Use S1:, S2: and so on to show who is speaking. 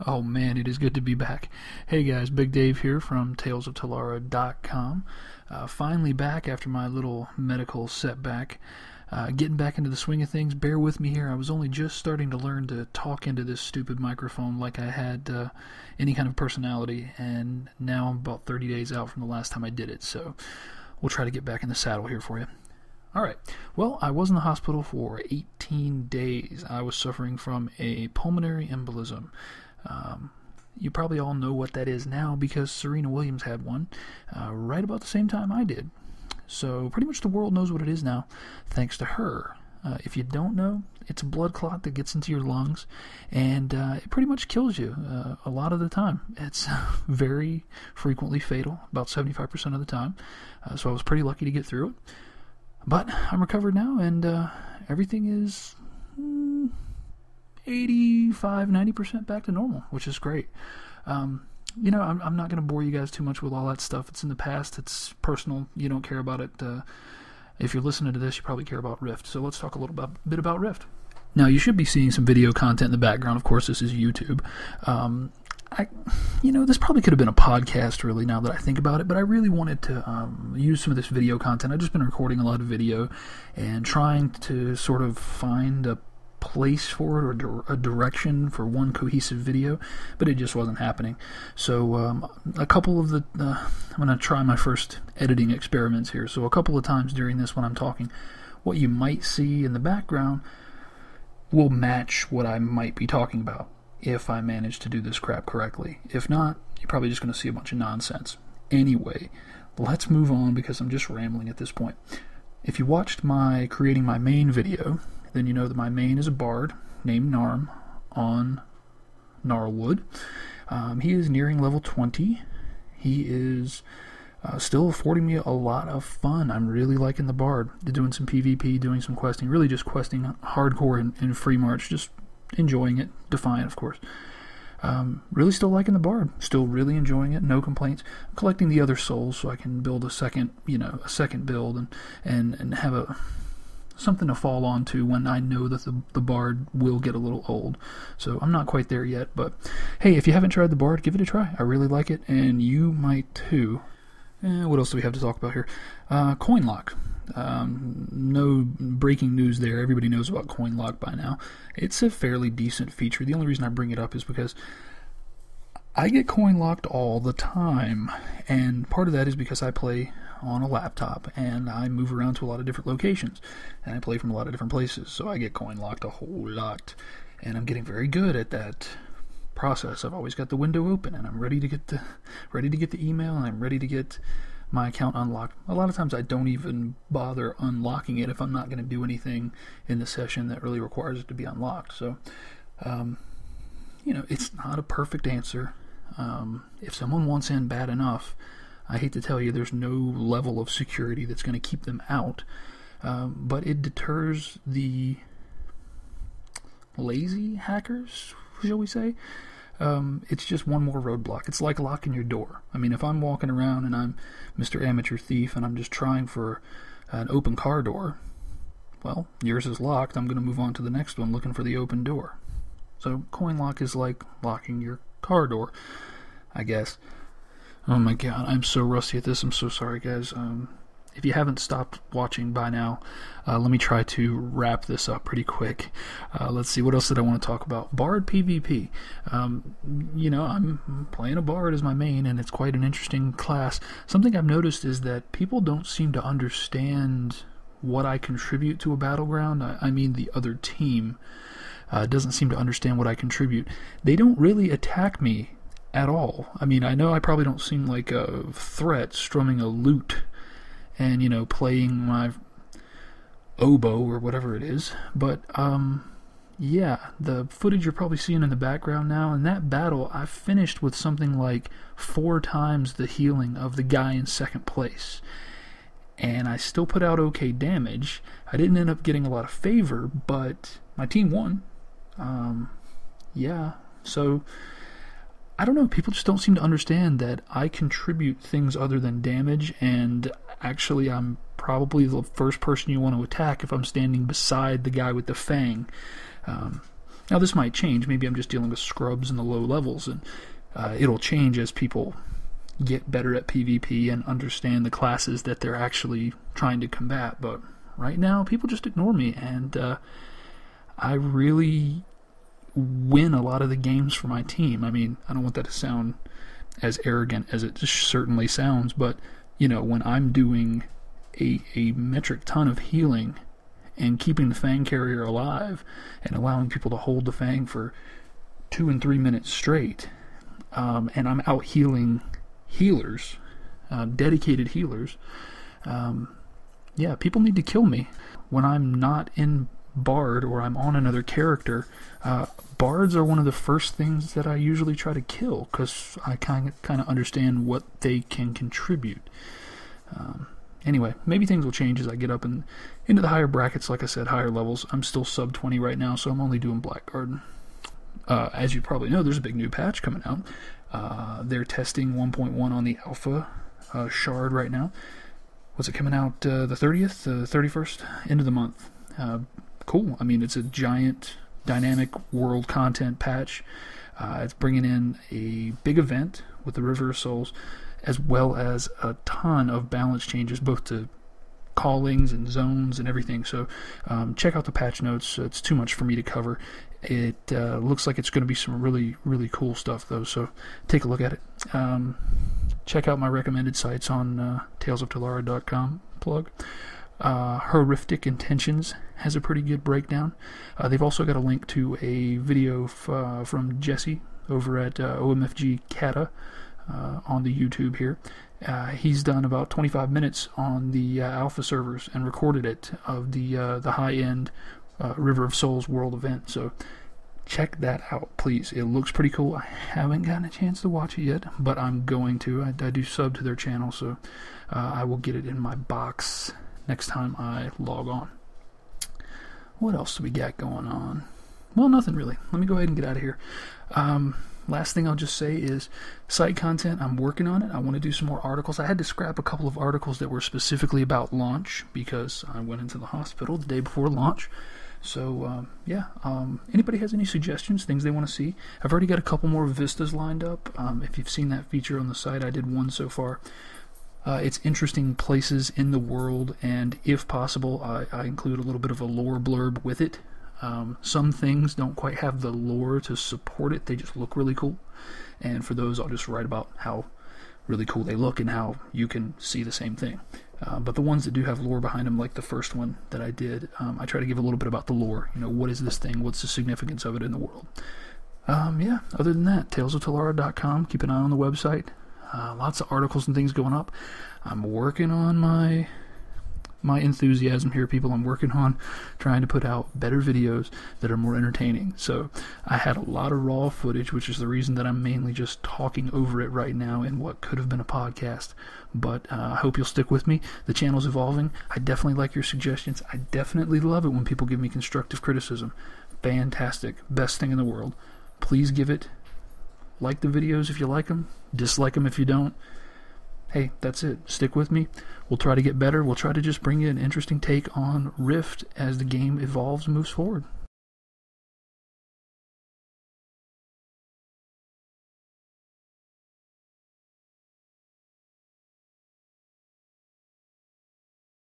S1: Oh man, it is good to be back. Hey guys, Big Dave here from TalesOfTalara.com. Finally back after my little medical setback. Getting back into the swing of things. Bear with me here. I was only just starting to learn to talk into this stupid microphone like I had any kind of personality, and now I'm about 30 days out from the last time I did it, so we'll try to get back in the saddle here for you. Alright, well, I was in the hospital for 18 days. I was suffering from a pulmonary embolism. You probably all know what that is now because Serena Williams had one right about the same time I did. So pretty much the world knows what it is now, thanks to her. If you don't know, it's a blood clot that gets into your lungs, and it pretty much kills you a lot of the time. It's very frequently fatal, about 75% of the time. So I was pretty lucky to get through it. But I'm recovered now, and everything is 85-90% back to normal, which is great. You know, I'm not going to bore you guys too much with all that stuff. It's in the past. It's personal. You don't care about it. If you're listening to this, you probably care about Rift. So let's talk a little bit about Rift. Now, you should be seeing some video content in the background. Of course, this is YouTube. This probably could have been a podcast, really, now that I think about it, but I really wanted to use some of this video content. I've just been recording a lot of video and trying to sort of find a place for it or a direction for one cohesive video, but it just wasn't happening. So a couple of I'm going to try my first editing experiments here. So a couple of times during this when I'm talking, what you might see in the background will match what I might be talking about if I manage to do this crap correctly. If not, you're probably just going to see a bunch of nonsense. Anyway, let's move on because I'm just rambling at this point. If you watched my creating my main video, then you know that my main is a bard named Narm on Gnarlwood. He is nearing level 20. He is still affording me a lot of fun. I'm really liking the bard. Doing some PvP, doing some questing, really just questing hardcore in Free March, just enjoying it. Defiant, of course. Really still liking the bard. Still really enjoying it. No complaints. I'm collecting the other souls so I can build a second build and have something to fall onto when I know that the bard will get a little old. So I'm not quite there yet, but hey, if you haven't tried the bard, give it a try. I really like it, and you might too. What else do we have to talk about here? Coinlock. No breaking news there. Everybody knows about Coinlock by now. It's a fairly decent feature. The only reason I bring it up is because I get coin-locked all the time, and part of that is because I play on a laptop, and I move around to a lot of different locations, and I play from a lot of different places, so I get coin-locked a whole lot, and I'm getting very good at that process. I've always got the window open, and I'm ready to get the email, and I'm ready to get my account unlocked. A lot of times I don't even bother unlocking it if I'm not going to do anything in the session that really requires it to be unlocked. So, it's not a perfect answer. If someone wants in bad enough, I hate to tell you, there's no level of security that's going to keep them out. But it deters the lazy hackers, shall we say. It's just one more roadblock. It's like locking your door. I mean, if I'm walking around and I'm Mr. Amateur Thief and I'm just trying for an open car door, well, yours is locked. I'm going to move on to the next one looking for the open door. So Coinlock is like locking your car door, I guess. Oh my god, I'm so rusty at this. I'm so sorry, guys. If you haven't stopped watching by now, let me try to wrap this up pretty quick. Let's see, what else did I want to talk about? Bard PvP. I'm playing a Bard as my main, and it's quite an interesting class. Something I've noticed is that people don't seem to understand what I contribute to a battleground. I mean, the other team doesn't seem to understand what I contribute. They don't really attack me at all. I mean, I know I probably don't seem like a threat strumming a lute and, playing my oboe or whatever it is. But, yeah, the footage you're probably seeing in the background now, in that battle, I finished with something like 4 times the healing of the guy in second place. And I still put out okay damage. I didn't end up getting a lot of favor, but my team won. Yeah, so I don't know, people just don't seem to understand that I contribute things other than damage, and actually I'm probably the first person you want to attack if I'm standing beside the guy with the fang. Now this might change. Maybe I'm just dealing with scrubs in the low levels, and it'll change as people get better at PvP and understand the classes that they're actually trying to combat. But right now, people just ignore me, and I really win a lot of the games for my team. I mean, I don't want that to sound as arrogant as it certainly sounds, but you know, when I'm doing a metric ton of healing and keeping the Fang carrier alive and allowing people to hold the Fang for 2 and 3 minutes straight, and I'm out healing healers, dedicated healers, yeah, people need to kill me. When I'm not in Bard or I'm on another character, Bards are one of the first things that I usually try to kill, because I kind of understand what they can contribute. Anyway, maybe things will change as I get up into the higher brackets. Like I said, higher levels. I'm still sub 20 right now, so I'm only doing Blackguard. As you probably know, there's a big new patch coming out. They're testing 1.1 on the alpha shard right now. What's it coming out? The 30th, the 31st, end of the month. Cool. I mean, it's a giant dynamic world content patch. It's bringing in a big event with the River of Souls, as well as a ton of balance changes, both to callings and zones and everything. So check out the patch notes. It's too much for me to cover. It looks like it's going to be some really, really cool stuff, though, so take a look at it. Check out my recommended sites on talesoftalara.com. Plug. Horrific Intentions has a pretty good breakdown. They've also got a link to a video from Jesse over at OMFG Kata on the YouTube here. He's done about 25 minutes on the alpha servers and recorded it of the high-end River of Souls world event. So check that out, please. It looks pretty cool. I haven't gotten a chance to watch it yet, but I'm going to. I do sub to their channel, so I will get it in my box next time I log on. What else do we got going on? Well, nothing really. Let me go ahead and get out of here. Last thing I'll just say is site content. I'm working on it. I want to do some more articles. I had to scrap a couple of articles that were specifically about launch because I went into the hospital the day before launch. So, yeah, anybody has any suggestions, things they want to see? I've already got a couple more vistas lined up. If you've seen that feature on the site, I did one so far. It's interesting places in the world, and if possible, I include a little bit of a lore blurb with it. Some things don't quite have the lore to support it. They just look really cool. And for those, I'll just write about how really cool they look and how you can see the same thing. But the ones that do have lore behind them, like the first one that I did, I try to give a little bit about the lore. You know, what is this thing? What's the significance of it in the world? Yeah, other than that, talesoftalara.com. Keep an eye on the website. Lots of articles and things going up. I'm working on my enthusiasm here, people. I'm working on trying to put out better videos that are more entertaining. So I had a lot of raw footage, which is the reason that I'm mainly just talking over it right now in what could have been a podcast. But I hope you'll stick with me. The channel's evolving. I definitely like your suggestions. I definitely love it when people give me constructive criticism. Fantastic. Best thing in the world. Please give it. Like the videos if you like them. Dislike them if you don't. Hey, that's it. Stick with me. We'll try to get better. We'll try to just bring you an interesting take on Rift as the game evolves and moves forward.